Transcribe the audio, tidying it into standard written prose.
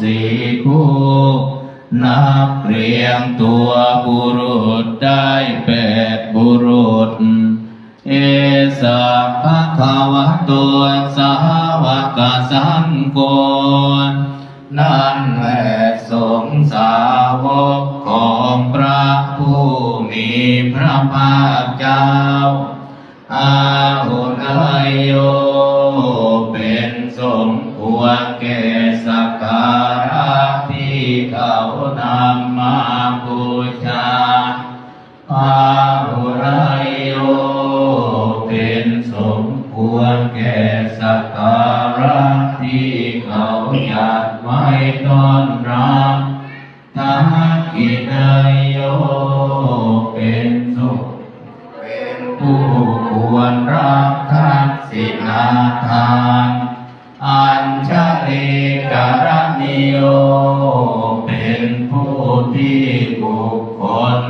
สี่คู่นับเรียงตัวบุรุษได้8บุรุษเอสะภะคะวะโตสาวกสังโฆนั่นแหละสงฆ์สาวกของพระผู้มีพระภาคเจ้าอาหุนายโยเป็นสมควรแก่สักการะที่เขานำมาบูชาอาหุนายโยเป็นสมควรแก่สักการะที่เขาจัดไว้ต้อนรับทักขินายโยเป็นสุขเป็นผู้ควรรับทักษิณาทานอัญชลีกรณิโยเป็นผู้ที่บุคคล